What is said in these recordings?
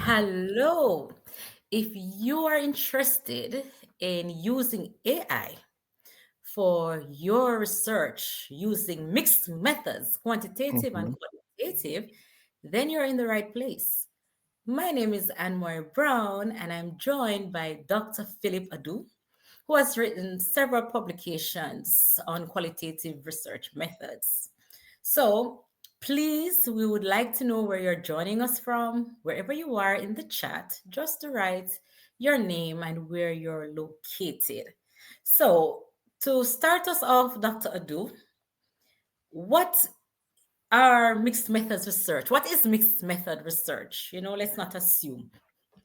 Hello. If you are interested in using AI for your research using mixed methods, quantitative and Mhm. qualitative, then you're in the right place. My name is Anne-Marie Brown, and I'm joined by Dr. Philip Adu, who has written several publications on qualitative research methods. So, please, we would like to know where you're joining us from, wherever you are in the chat, just to write your name and where you're located. So, to start us off, Dr. Adu, what are mixed methods research? What is mixed method research? Let's not assume.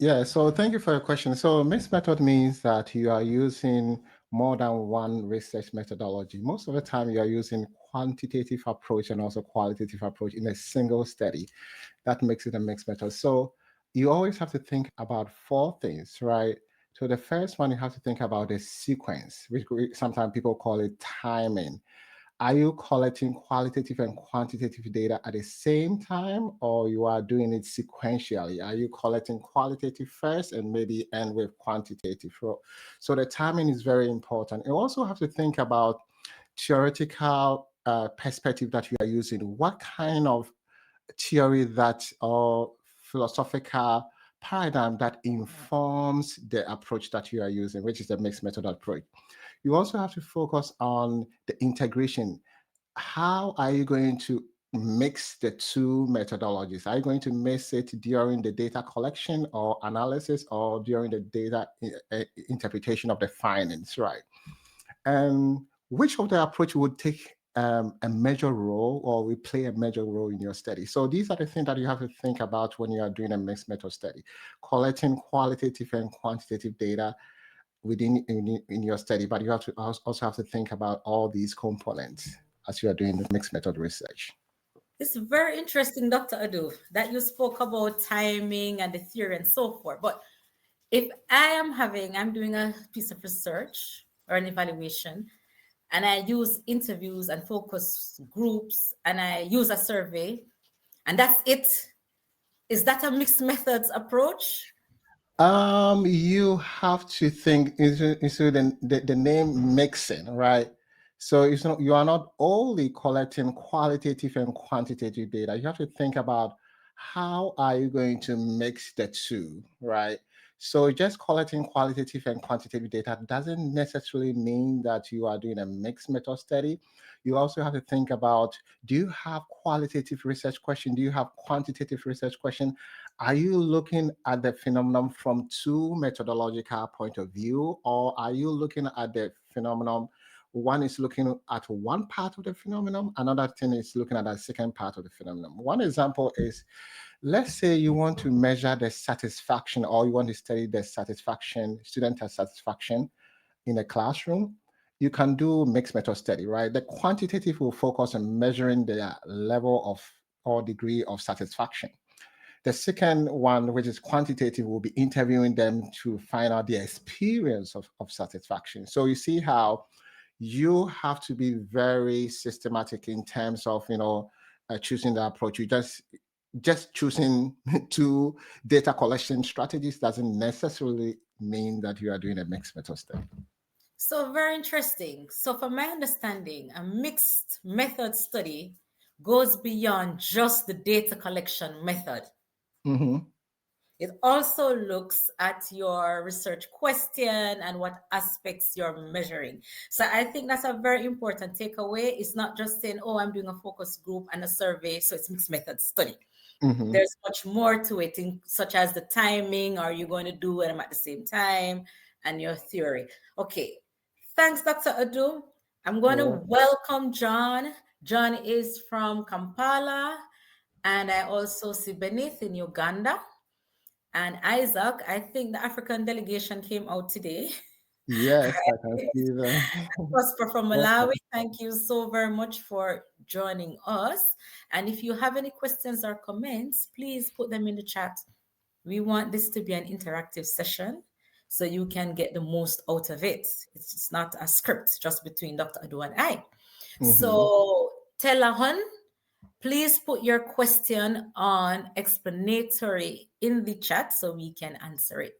Yeah, so thank you for your question. So mixed method means that you are using more than one research methodology. Most of the time, you are using quantitative approach and also qualitative approach in a single study. That makes it a mixed method. So you always have to think about four things, right? So the first one, you have to think about the sequence, which sometimes people call it timing. Are you collecting qualitative and quantitative data at the same time, or you are doing it sequentially? Are you collecting qualitative first and maybe end with quantitative? So the timing is very important. You also have to think about theoretical perspective that you are using. What kind of theory that or philosophical paradigm that informs the approach that you are using, which is the mixed method approach. You also have to focus on the integration. How are you going to mix the two methodologies? Are you going to mix it during the data collection or analysis or during the data interpretation of the findings, right? And which of the approach would take a major role or will play a major role in your study? So these are the things that you have to think about when you are doing a mixed method study, collecting qualitative and quantitative data in your study, but you have to also have to think about all these components as you are doing the mixed method research. It's very interesting, Dr. Adu, that you spoke about timing and the theory and so forth. But if I'm doing a piece of research or an evaluation, and I use interviews and focus groups, and I use a survey, and that's it, is that a mixed methods approach? You have to think into the name mixing, right? So it's not you are not only collecting qualitative and quantitative data. You have to think about how are you going to mix the two, right? So just collecting qualitative and quantitative data doesn't necessarily mean that you are doing a mixed method study. You also have to think about, do you have qualitative research question? Do you have quantitative research question? Are you looking at the phenomenon from two methodological point of view, or are you looking at the phenomenon? One is looking at one part of the phenomenon, another thing is looking at the second part of the phenomenon. One example is, let's say you want to measure the satisfaction or you want to study the satisfaction, student satisfaction in a classroom. You can do mixed method study, right? The quantitative will focus on measuring their level of or degree of satisfaction. The second one, which is quantitative, will be interviewing them to find out the experience of satisfaction. So you see how you have to be very systematic in terms of choosing the approach. You just choosing two data collection strategies doesn't necessarily mean that you are doing a mixed method study. So, very interesting. So, from my understanding, a mixed method study goes beyond just the data collection method. Mhm. It also looks at your research question and what aspects you're measuring. So I think that's a very important takeaway. It's not just saying, oh, I'm doing a focus group and a survey, so it's mixed method study. Mhm. There's much more to it, such as the timing. Are you going to do them at the same time? And your theory. Okay. Thanks, Dr. Adu. I'm going You're to welcome. welcome John. John is from Kampala, and I also see Beneath in Uganda. And Isaac, I think the African delegation came out today. Yes, I can see that. Prosper from Malawi, Welcome. thank you so very much for joining us. And if you have any questions or comments, please put them in the chat. We want this to be an interactive session so you can get the most out of it. It's not a script just between Dr. Adu and I. Mhm. So, Telahon, Please put your question on explanatory in the chat so we can answer it.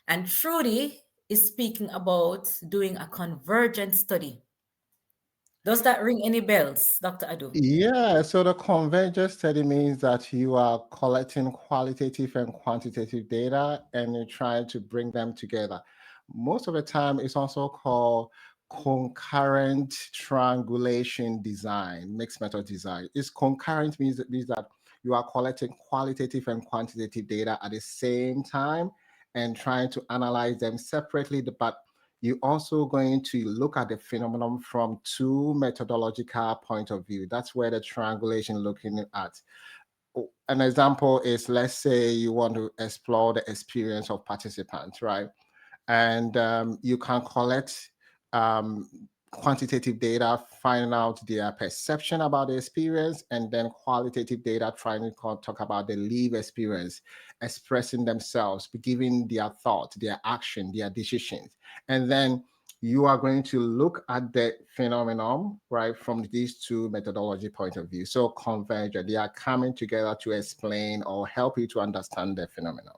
And Trudy is speaking about doing a convergent study. Does that ring any bells, Dr. Adu? Yeah, so the convergence study means that you are collecting qualitative and quantitative data and you're trying to bring them together. Most of the time, it's also called concurrent triangulation design, mixed method design. It's concurrent means that you are collecting qualitative and quantitative data at the same time and trying to analyze them separately, but you're also going to look at the phenomenon from two methodological point of view. That's where the triangulation looking at. An example is, let's say you want to explore the experience of participants, right? And you can collect um, quantitative data, finding out their perception about the experience, and then qualitative data, trying to talk about the live experience, expressing themselves, giving their thought, their action, their decisions. And then you are going to look at the phenomenon, right, from these two methodology point of view. So converge, they are coming together to explain or help you to understand the phenomenon.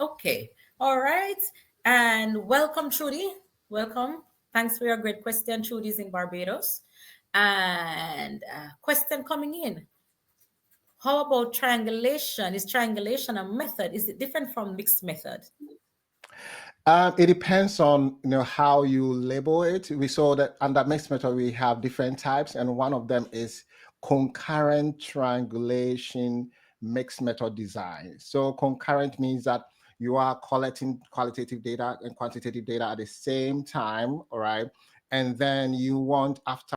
Okay. All right. And welcome, Trudy. Welcome. Thanks for your great question. Trudy's in Barbados. And question coming in. How about triangulation? Is triangulation a method? Is it different from mixed method? It depends on how you label it. We saw that under mixed method we have different types, and one of them is concurrent triangulation mixed method design. So concurrent means that you are collecting qualitative data and quantitative data at the same time, all right? And then you want, after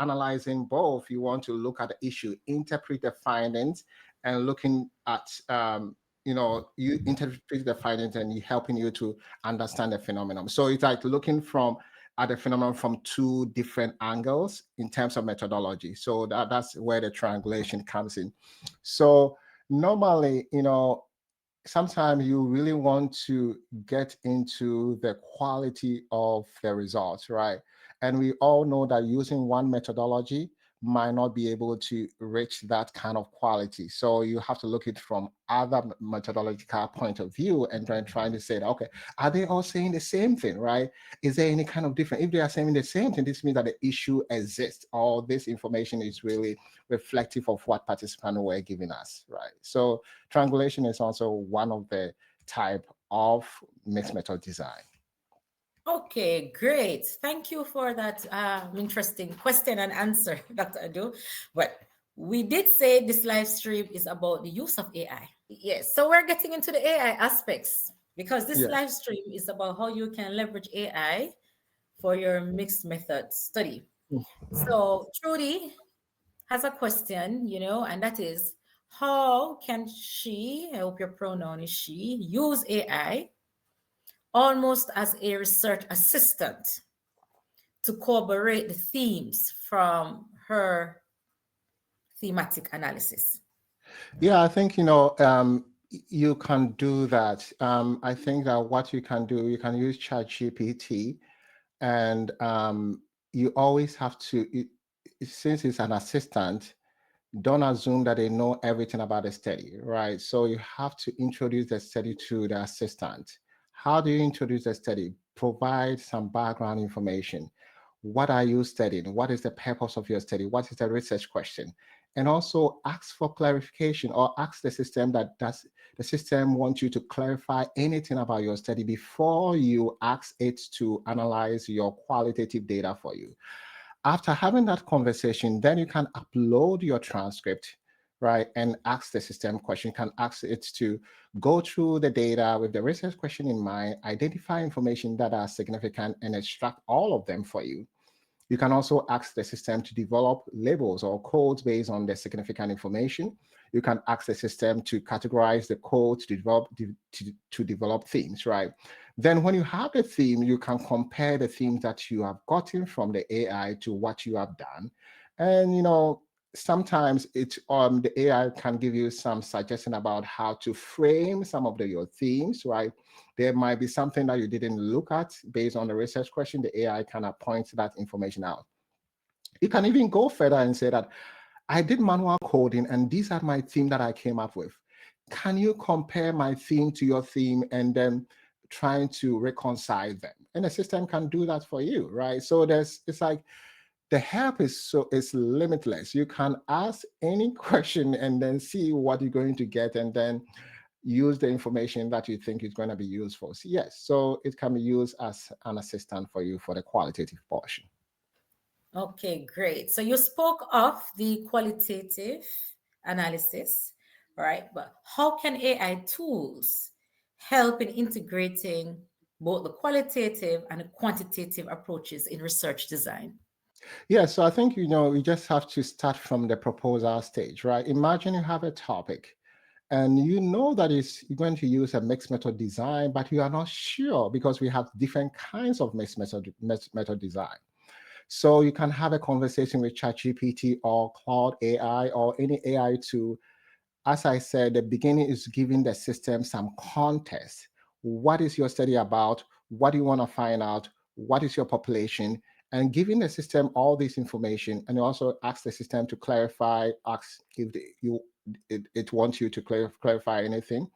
analyzing both, you want to look at the issue, interpret the findings, and looking at you interpret the findings and helping you to understand the phenomenon. So it's like looking at the phenomenon from two different angles in terms of methodology. So that's where the triangulation comes in. So normally, sometimes you really want to get into the quality of the results, right? And we all know that using one methodology might not be able to reach that kind of quality. So you have to look at it from other methodological point of view and then trying to say, okay, are they all saying the same thing, right? Is there any kind of difference? If they are saying the same thing, this means that the issue exists, or this information is really reflective of what participants were giving us, right? So triangulation is also one of the type of mixed method design. Okay, great. Thank you for that interesting question and answer, Dr. Adu. Well, we did say this live stream is about the use of AI. Yes, so we're getting into the AI aspects because this Yes. live stream is about how you can leverage AI for your mixed method study. So Trudy has a question, and that is, how can she, I hope your pronoun is she, use AI almost as a research assistant to corroborate the themes from her thematic analysis? Yeah, I think you can do that. I think that what you can do, you can use ChatGPT, and you always have to, since it's an assistant, don't assume that they know everything about the study, right? So you have to introduce the study to the assistant. How do you introduce the study? Provide some background information. What are you studying? What is the purpose of your study? What is the research question? And also ask for clarification, or ask the system that does the system want you to clarify anything about your study before you ask it to analyze your qualitative data for you. After having that conversation, then you can upload your transcript, right? And ask the system question. You can ask it to go through the data with the research question in mind, identify information that are significant, and extract all of them for you. You can also ask the system to develop labels or codes based on the significant information. You can ask the system to categorize the code to develop themes, right? Then when you have the theme, you can compare the themes that you have gotten from the AI to what you have done. And sometimes the AI can give you some suggestion about how to frame some of your themes, right? There might be something that you didn't look at based on the research question. The AI kind of points that information out. You can even go further and say that I did manual coding, and these are my theme that I came up with. Can you compare my theme to your theme and then trying to reconcile them? And the system can do that for you, right? So it's like the help is limitless. You can ask any question and then see what you're going to get, and then use the information that you think is going to be useful. So yes, so it can be used as an assistant for you for the qualitative portion. Okay, great. So you spoke of the qualitative analysis, right? But how can AI tools help in integrating both the qualitative and the quantitative approaches in research design? Yeah, so I think, you just have to start from the proposal stage, right? Imagine you have a topic and you know that you're going to use a mixed method design, but you are not sure because we have different kinds of mixed method design. So you can have a conversation with ChatGPT or Cloud AI or any AI tool. As I said, the beginning is giving the system some context. What is your study about? What do you want to find out? What is your population? And giving the system all this information, and also ask the system to clarify, ask if it wants you to clarify anything.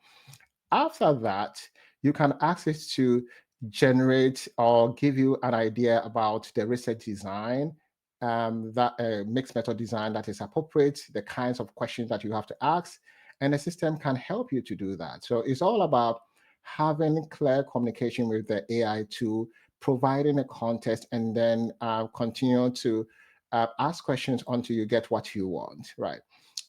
After that, you can ask it to generate or give you an idea about the research design, that mixed method design that is appropriate, the kinds of questions that you have to ask, and the system can help you to do that. So it's all about having clear communication with the AI tool, providing a context, and then continue to ask questions until you get what you want, right?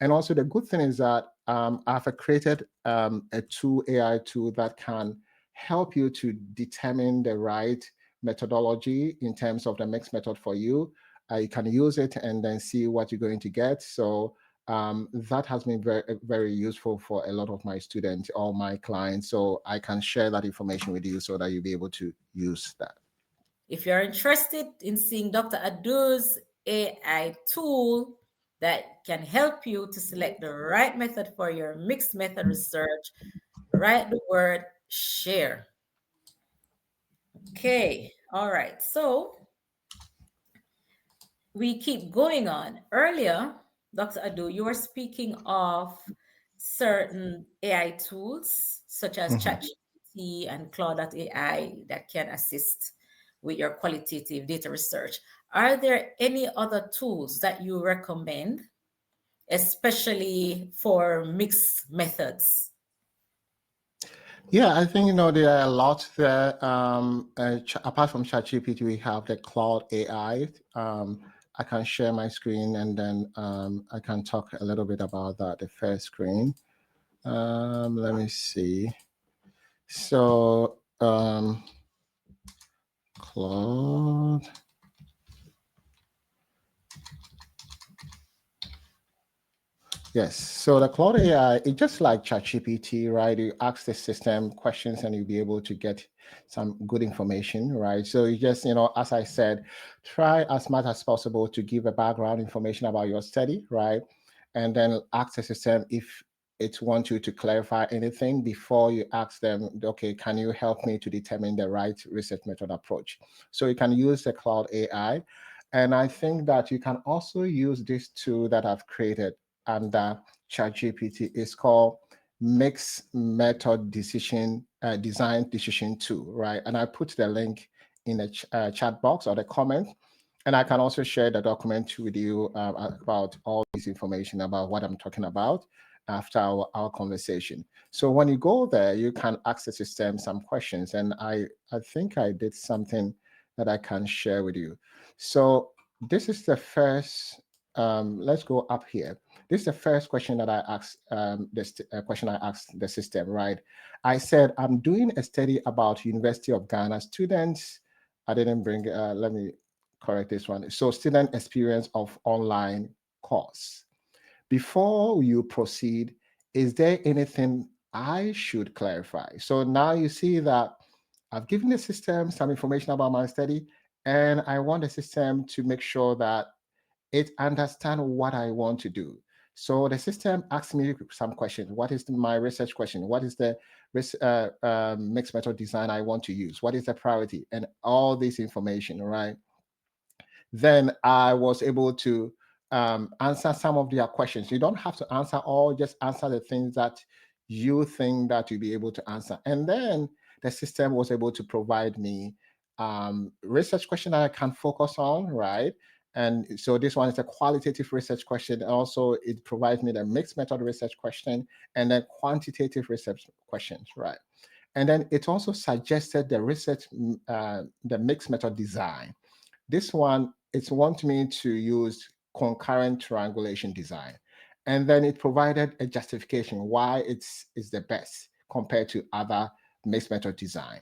And also the good thing is that I've created a tool, AI tool that can help you to determine the right methodology in terms of the mixed method for you. You can use it and then see what you're going to get. So that has been very, very useful for a lot of my students or my clients. So I can share that information with you so that you'll be able to use that. If you're interested in seeing Dr. Adu's AI tool that can help you to select the right method for your mixed method research, write the word share. Okay, all right. So we keep going on. Earlier, Dr. Adu, you were speaking of certain AI tools such as Mhm. ChatGPT and Claude AI that can assist with your qualitative data research. Are there any other tools that you recommend, especially for mixed methods? Yeah, I think there are a lot there. Apart from ChatGPT, we have the Cloud AI. I can share my screen and then I can talk a little bit about that. The first screen. Let me see. So Cloud. Yes. So the Cloud AI, it's just like ChatGPT, right? You ask the system questions and you'll be able to get some good information, right? So you just, as I said, try as much as possible to give a background information about your study, right? And then ask the system if it wants you to clarify anything before you ask them, okay, can you help me to determine the right research method approach? So you can use the Cloud AI. And I think that you can also use this tool that I've created under ChatGPT. Is called Mixed Method Design Decision Tool, right? And I put the link in the chat box or the comment. And I can also share the document with you about all this information about what I'm talking about after our conversation. So when you go there, you can ask the system some questions. And I think I did something that I can share with you. So this is the first, let's go up here. This is the first question that I asked, this question I asked the system, right? I said, I'm doing a study about University of Ghana students. I didn't bring, let me correct this one. So student experience of online course. Before you proceed, is there anything I should clarify? So now you see that I've given the system some information about my study, and I want the system to make sure that it understands what I want to do. So the system asks me some questions. What is my research question? What is the mixed method design I want to use? What is the priority? And all this information, right? Then I was able to answer some of their questions. You don't have to answer all, just answer the things that you think that you'll be able to answer. And then the system was able to provide me research question that I can focus on, right? And so this one is a qualitative research question. Also, it provides me the mixed method research question and then quantitative research questions, right? And then it also suggested the the mixed method design. This one, it's want me to use concurrent triangulation design. And then it provided a justification why it's the best compared to other mixed method design.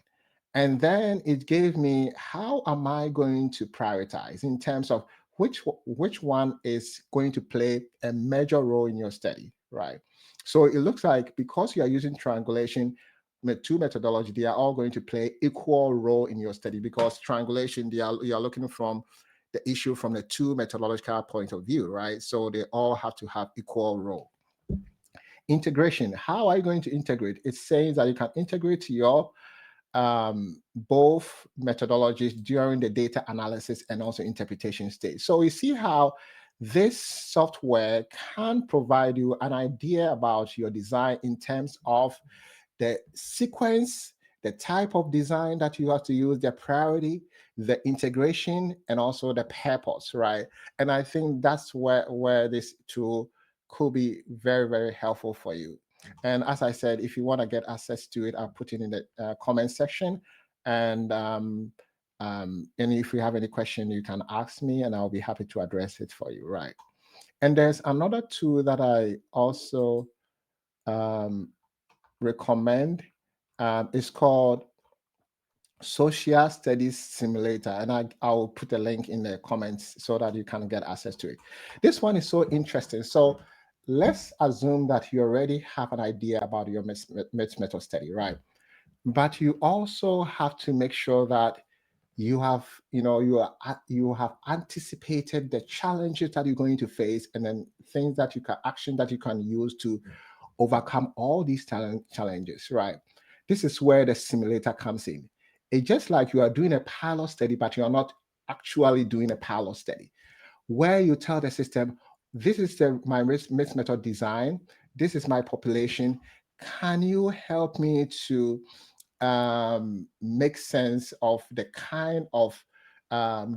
And then it gave me how am I going to prioritize in terms of which one is going to play a major role in your study, right? So it looks like because you are using triangulation, two methodology, they are all going to play equal role in your study because triangulation, you are looking from the issue from the two methodological point of view, right? So they all have to have equal role. Integration, how are you going to integrate? It's saying that you can integrate your both methodologies during the data analysis and also interpretation stage. So you see how this software can provide you an idea about your design in terms of the sequence, the type of design that you have to use, the priority, the integration, and also the purpose, right? And I think that's where this tool could be very, very helpful for you. And as I said, if you want to get access to it, I'll put it in the comment section. And and if you have any question, you can ask me, and I'll be happy to address it for you, right? And there's another tool that I also um, recommend. It's called Social Studies Simulator, and I'll put a link in the comments so that you can get access to it. This one is so interesting. So let's assume that you already have an idea about your mixed method study, right? But you also have to make sure that you have, you have anticipated the challenges that you're going to face, and then things that you can action that you can use to overcome all these challenges, right? This is where the simulator comes in. It's just like you are doing a pilot study, but you are not actually doing a pilot study, where you tell the system, this is my mixed method design, this is my population. Can you help me to make sense of the kind of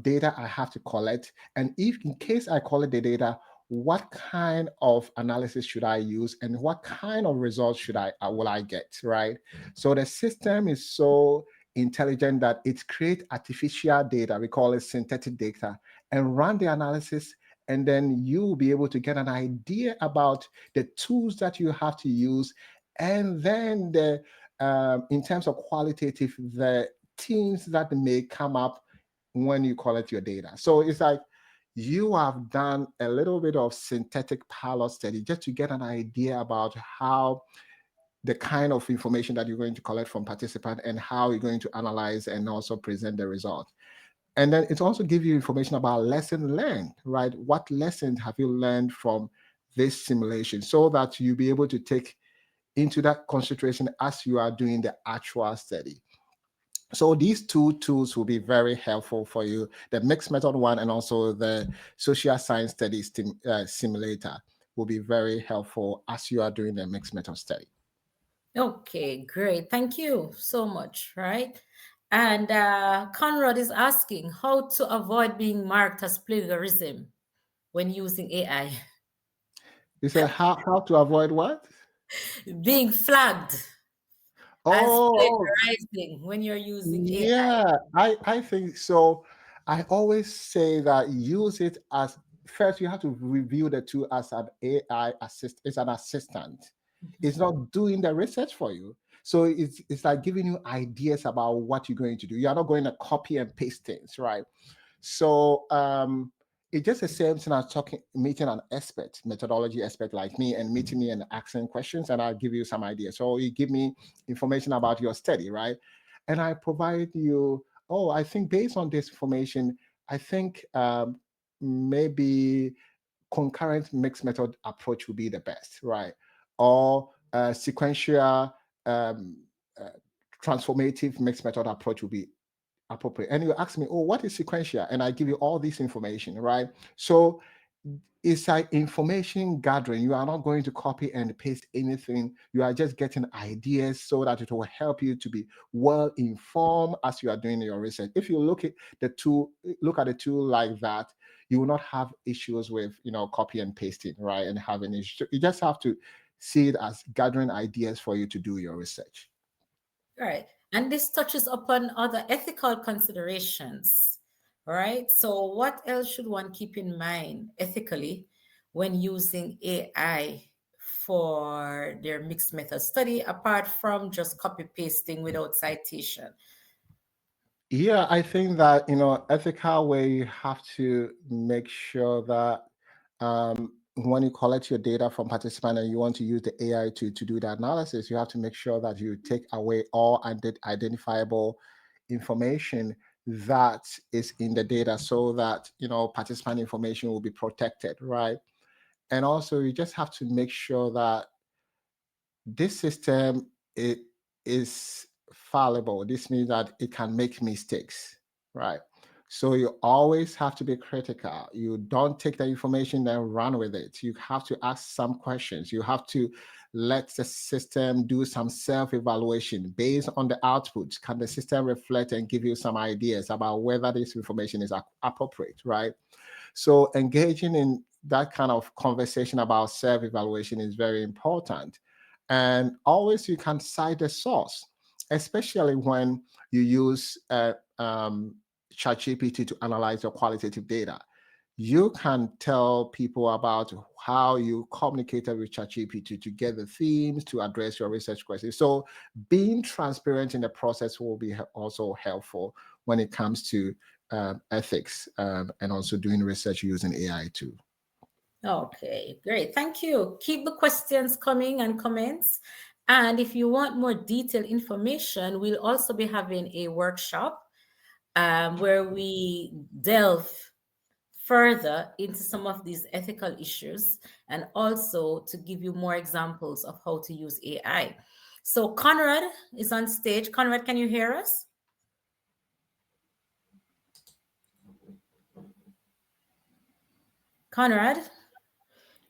data I have to collect? And if in case I collect the data, what kind of analysis should I use and what kind of results should I will I get, right? So the system is so intelligent that it creates artificial data, we call it synthetic data, and run the analysis, and then you will be able to get an idea about the tools that you have to use, and then the in terms of qualitative, the themes that may come up when you collect your data. So it's like you have done a little bit of synthetic pilot study just to get an idea about how the kind of information that you're going to collect from participants and how you're going to analyze and also present the result. And then it also gives you information about lesson learned, right? What lessons have you learned from this simulation so that you'll be able to take into that consideration as you are doing the actual study. So these two tools will be very helpful for you, the mixed method one and also the social science studies simulator will be very helpful as you are doing the mixed method study. Okay, great. Thank you so much, right? And Conrad is asking how to avoid being marked as plagiarism when using AI. You said how to avoid what? Being flagged as Oh, plagiarizing when you're using AI. yeah, I think so. I always say that use it as first you have to review the tool as an AI assist. It's an assistant. It's not doing the research for you. So it's like giving you ideas about what you're going to do. You're not going to copy and paste things, right? So it's just the same thing as meeting an expert, methodology expert like me, and meeting me and asking questions, and I'll give you some ideas. So you give me information about your study, right? And I provide you, oh, I think based on this information, I think maybe concurrent mixed method approach will be the best, right? Or sequential uh, transformative mixed method approach will be appropriate. And you ask me, oh, what is sequential? And I give you all this information, right? So it's like information gathering. You are not going to copy and paste anything. You are just getting ideas so that it will help you to be well informed as you are doing your research. If you look at the tool like that, you will not have issues with copy and pasting, right? And having issues. You just have to see it as gathering ideas for you to do your research. Right. And this touches upon other ethical considerations, right? So, what else should one keep in mind ethically when using AI for their mixed method study, apart from just copy pasting without citation? Yeah, I think that ethical way you have to make sure that when you collect your data from participant and you want to use the AI to do the analysis, you have to make sure that you take away all identifiable information that is in the data so that participant information will be protected, right? And also you just have to make sure that this system it is fallible. This means that it can make mistakes, right? So you always have to be critical. You don't take the information and run with it. You have to ask some questions. You have to let the system do some self-evaluation based on the outputs. Can the system reflect and give you some ideas about whether this information is appropriate, right? So engaging in that kind of conversation about self-evaluation is very important. And always you can cite the source, especially when you use ChatGPT to analyze your qualitative data. You can tell people about how you communicated with ChatGPT to get the themes to address your research questions. So being transparent in the process will be also helpful when it comes to ethics and also doing research using AI too. Okay, great. Thank you. Keep the questions coming and comments. And if you want more detailed information, we'll also be having a workshop where we delve further into some of these ethical issues and also to give you more examples of how to use AI. So, Conrad is on stage. Conrad, can you hear us? Conrad?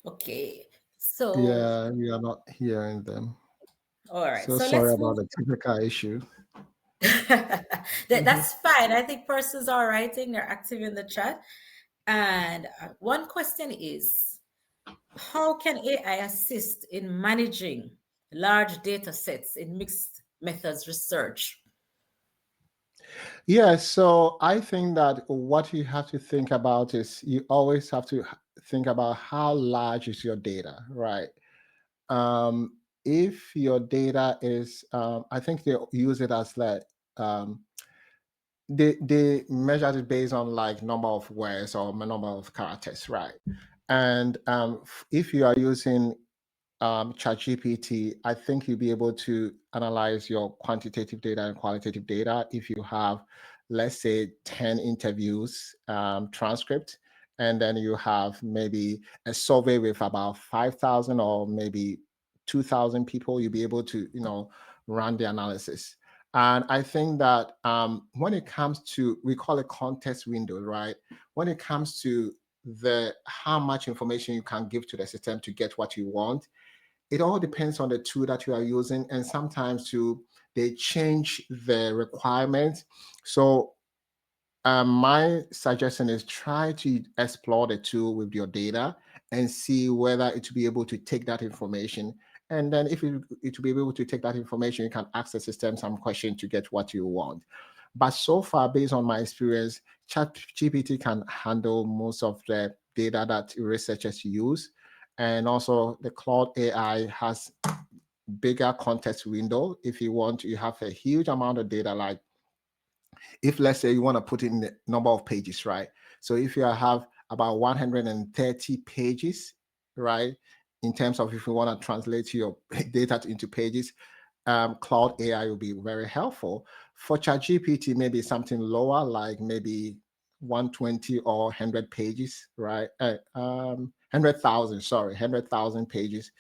Okay. So, Yeah, we are not hearing them. all right. So So sorry let's move. about the technical issue. Mhm. That's fine. I think persons are writing, they're active in the chat. And one question is, how can AI assist in managing large data sets in mixed methods research? Yeah, so I think that what you have to think about is you always have to think about how large is your data, right? If your data is, I think they use it as like, um, they measure it based on like number of words or number of characters, right? And if you are using ChatGPT, I think you'll be able to analyze your quantitative data and qualitative data if you have, let's say, 10 interviews transcript, and then you have maybe a survey with about 5,000 or maybe 2,000 people, you'll be able to, run the analysis. And I think that when it comes to, we call it context window, right? When it comes to the how much information you can give to the system to get what you want, it all depends on the tool that you are using, and sometimes too they change the requirements. So my suggestion is try to explore the tool with your data and see whether it will be able to take that information. And then if it will be able to take that information, you can ask the system some question to get what you want. But so far, based on my experience, ChatGPT can handle most of the data that researchers use. And also the Claude AI has bigger context window. If you want, you have a huge amount of data, like if let's say you want to put in the number of pages, right? So if you have about 130 pages, right, in terms of if you want to translate your data into pages, Cloud AI will be very helpful. For ChatGPT, maybe something lower, like maybe 120 or 100 pages, right? 100,000, sorry, 100,000 pages.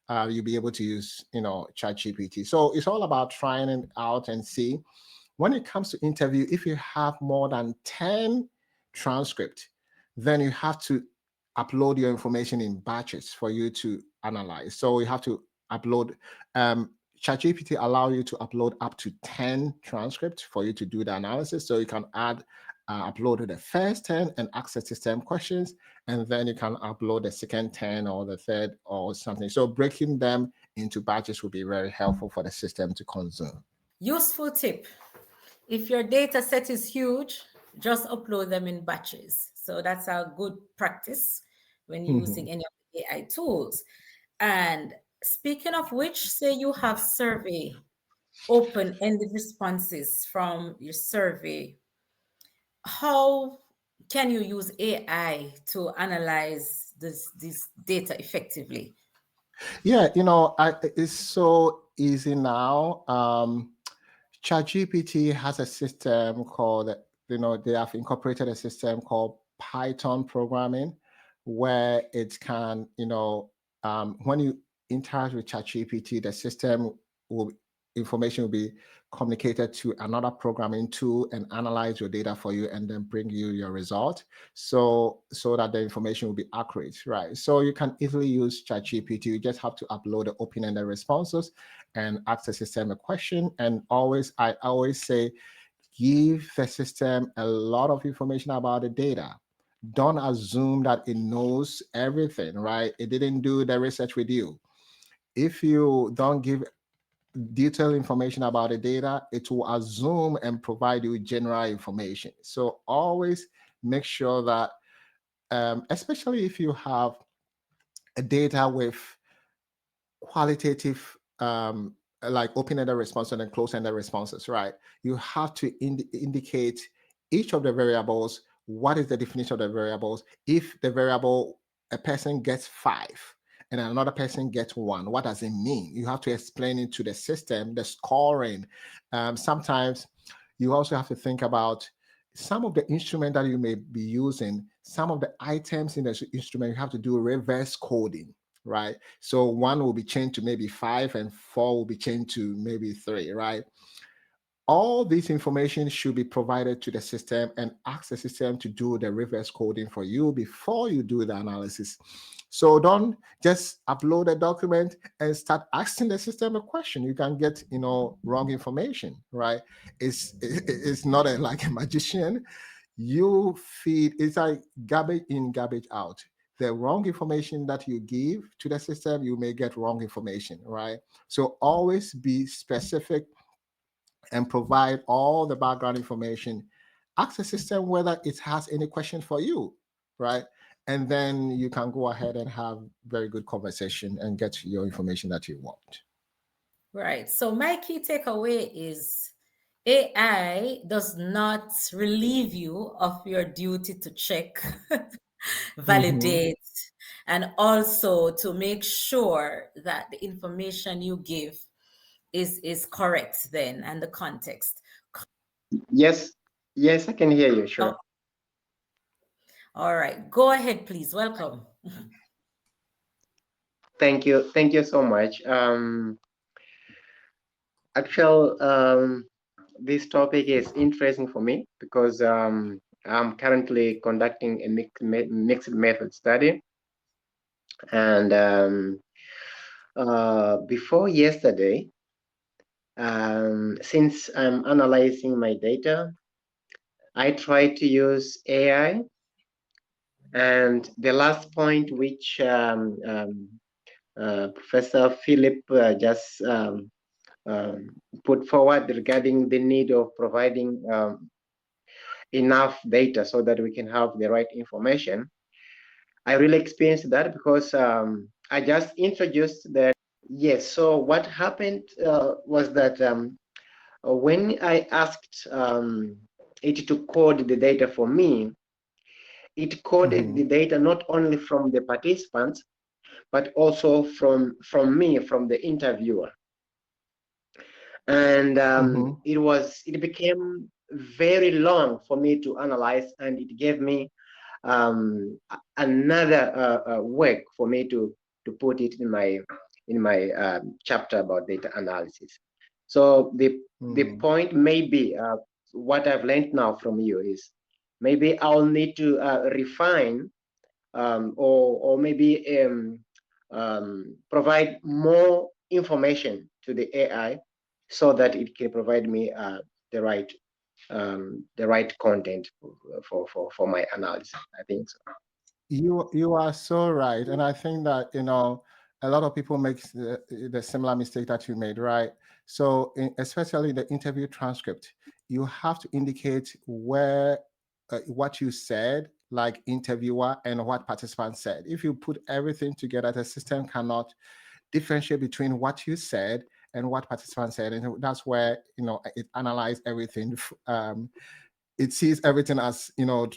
You'll be able to use, ChatGPT. So it's all about trying it out and see. When it comes to interview, if you have more than 10 transcript, then you have to upload your information in batches for you to analyze. So you have to upload. ChatGPT allow you to upload up to 10 transcripts for you to do the analysis. So you can upload the first 10 and ask the system questions, and then you can upload the second 10 or the third or something. So breaking them into batches will be very helpful for the system to consume. Useful tip. If your data set is huge, just upload them in batches. So that's a good practice when using Mhm. any of the AI tools. And speaking of which, say you have survey open-ended responses from your survey, how can you use AI to analyze this data effectively? Yeah, it's so easy now. ChatGPT has a system called, they have incorporated a system called Python programming, where it can, when you interact with ChatGPT, the system will information will be communicated to another programming tool and analyze your data for you and then bring you your result, so that the information will be accurate, right? So you can easily use ChatGPT. You just have to upload the open-ended responses and ask the system a question. And I always say, give the system a lot of information about the data. Don't assume that it knows everything, right? It didn't do the research with you. If you don't give detailed information about the data, it will assume and provide you general information. So always make sure that, especially if you have a data with qualitative, like open-ended responses and close-ended responses, right? You have to indicate each of the variables. What is the definition of the variables? If the variable, a person gets 5 and another person gets 1, what does it mean? You have to explain it to the system, the scoring. Sometimes you also have to think about some of the instrument that you may be using, some of the items in the instrument, you have to do reverse coding, right? So 1 will be changed to maybe 5 and 4 will be changed to maybe 3, right? All this information should be provided to the system, and ask the system to do the reverse coding for you before you do the analysis. So don't just upload a document and start asking the system a question. You can get, wrong information, right? It's not like a magician. You feed, it's like garbage in, garbage out. The wrong information that you give to the system, you may get wrong information, right? So always be specific and provide all the background information. Ask the system whether it has any question for you, right? And then you can go ahead and have very good conversation and get your information that you want. Right. So my key takeaway is AI does not relieve you of your duty to check, Mhm. validate, and also to make sure that the information you give is correct then and the context. Yes, yes, I can hear you, Oh, sure. all right. Go ahead, please. Welcome. Thank you so much. Actual, this topic is interesting for me because I'm currently conducting a mixed method study, and before yesterday, since I'm analyzing my data, I try to use AI, and the last point which Professor Philip just um, put forward regarding the need of providing enough data so that we can have the right information. I really experienced that because I just introduced that. Yes, so what happened was that when I asked it to code the data for me, it coded the Mhm. data not only from the participants, but also from me, from the interviewer. And Mhm. it became very long for me to analyze, and it gave me another work for me to put it in my chapter about data analysis. So the Mhm. point may be what I've learned now from you is maybe I'll need to refine or maybe provide more information to the AI so that it can provide me the right content for my analysis. I think so. You are so right, and I think that a lot of people make the similar mistake that you made, right? So especially the interview transcript, you have to indicate where what you said, like interviewer, and what participant said. If you put everything together, the system cannot differentiate between what you said and what participants said, and that's where it analyzes everything. It sees everything as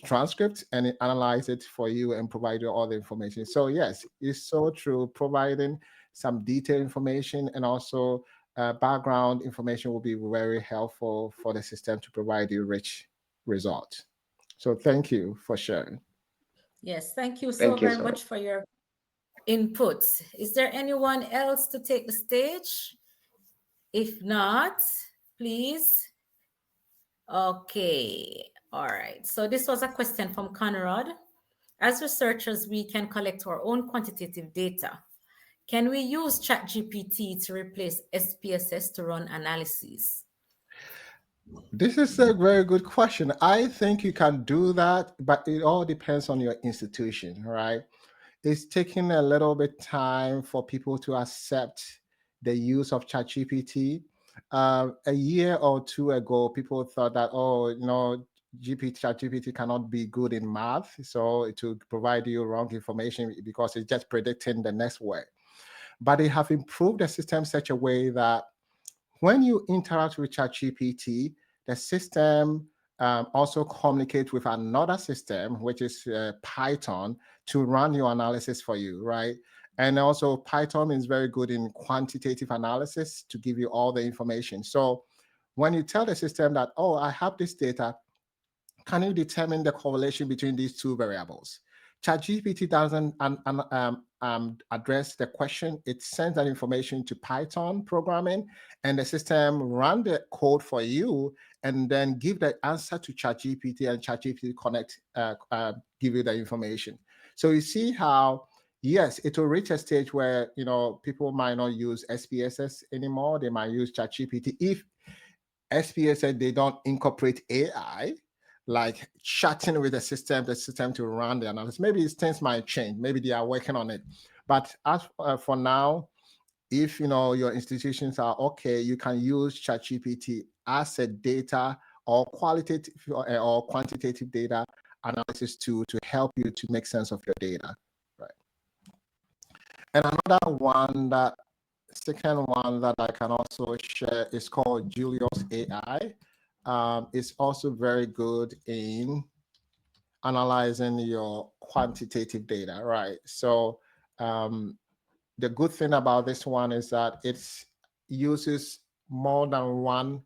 transcript, and it analyzes it for you and provide you all the information. So yes, it's so true. Providing some detailed information and also background information will be very helpful for the system to provide you rich results. So thank you for sharing. Yes, thank you so Thank you very so much. much for your input. Is there anyone else to take the stage? If not, please. Okay. All right. So this was a question from Conrad. As researchers, we can collect our own quantitative data. Can we use ChatGPT to replace SPSS to run analyses? This is a very good question. I think you can do that, but it all depends on your institution, right? It's taking a little bit time for people to accept the use of ChatGPT. A year or two ago, people thought that, oh, ChatGPT cannot be good in math, so it will provide you wrong information because it's just predicting the next word. But they have improved the system such a way that when you interact with ChatGPT, the system also communicates with another system, which is Python, to run your analysis for you, right? And also, Python is very good in quantitative analysis to give you all the information. So when you tell the system that, oh, I have this data, can you determine the correlation between these two variables? ChatGPT doesn't address the question. It sends that information to Python programming, and the system run the code for you, and then give the answer to ChatGPT, and ChatGPT connect, give you the information. So you see how, yes, it will reach a stage where people might not use SPSS anymore. They might use ChatGPT if SPSS they don't incorporate AI, like chatting with the system to run the analysis. Maybe things might change. Maybe they are working on it. But as for now, if your institutions are okay, you can use ChatGPT as a data or qualitative or quantitative data analysis tool to help you to make sense of your data. Right. And another one that second one that I can also share is called Julius AI. It's also very good in analyzing your quantitative data, right? So the good thing about this one is that it uses more than one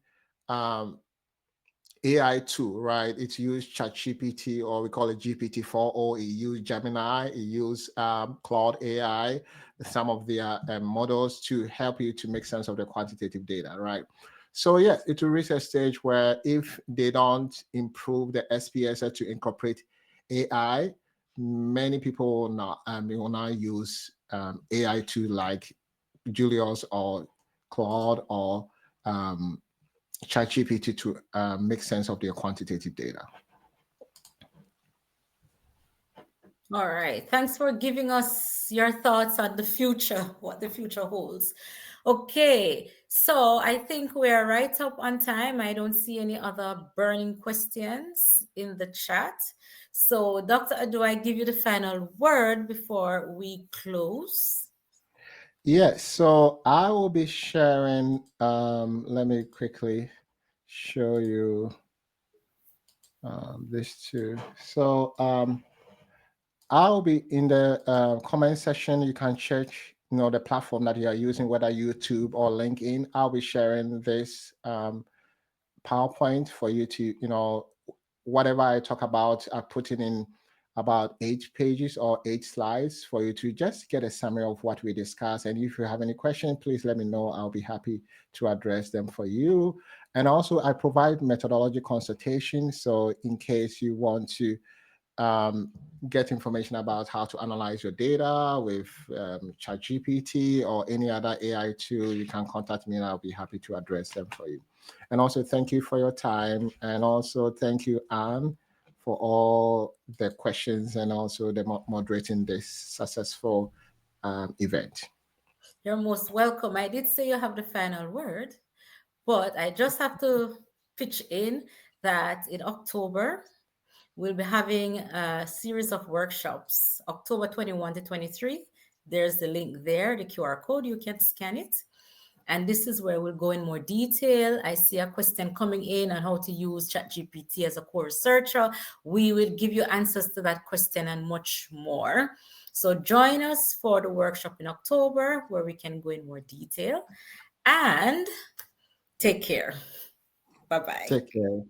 AI tool, right? It's used ChatGPT, or we call it GPT-4, or it used Gemini, it used Claude AI, some of their models to help you to make sense of the quantitative data, right? So yes, it will reach a stage where if they don't improve the SPSS to incorporate AI, many people will not use AI to like Julius or Claude or ChatGPT to make sense of their quantitative data. All right. Thanks for giving us your thoughts on the future, what the future holds. Okay. So I think we're right up on time. I don't see any other burning questions in the chat. So, Dr. Adu, I give you the final word before we close. Yes, so I will be sharing, let me quickly show you this too. So I'll be in the comment section. You can check, the platform that you are using, whether YouTube or LinkedIn. I'll be sharing this PowerPoint for you to, whatever I talk about, I put it in about 8 pages or 8 slides for you to just get a summary of what we discussed. And if you have any questions, please let me know. I'll be happy to address them for you. And also, I provide methodology consultation. So in case you want to get information about how to analyze your data with ChatGPT or any other AI tool, you can contact me and I'll be happy to address them for you. And also thank you for your time. And also thank you, Anne, for all the questions and also the moderating this successful event. You're most welcome. I did say you have the final word, but I just have to pitch in that in October, we'll be having a series of workshops, October 21 to 23. There's the link there, the QR code, you can scan it. And this is where we'll go in more detail. I see a question coming in on how to use ChatGPT as a core researcher. We will give you answers to that question and much more. So join us for the workshop in October where we can go in more detail. And take care. Bye-bye. Take care.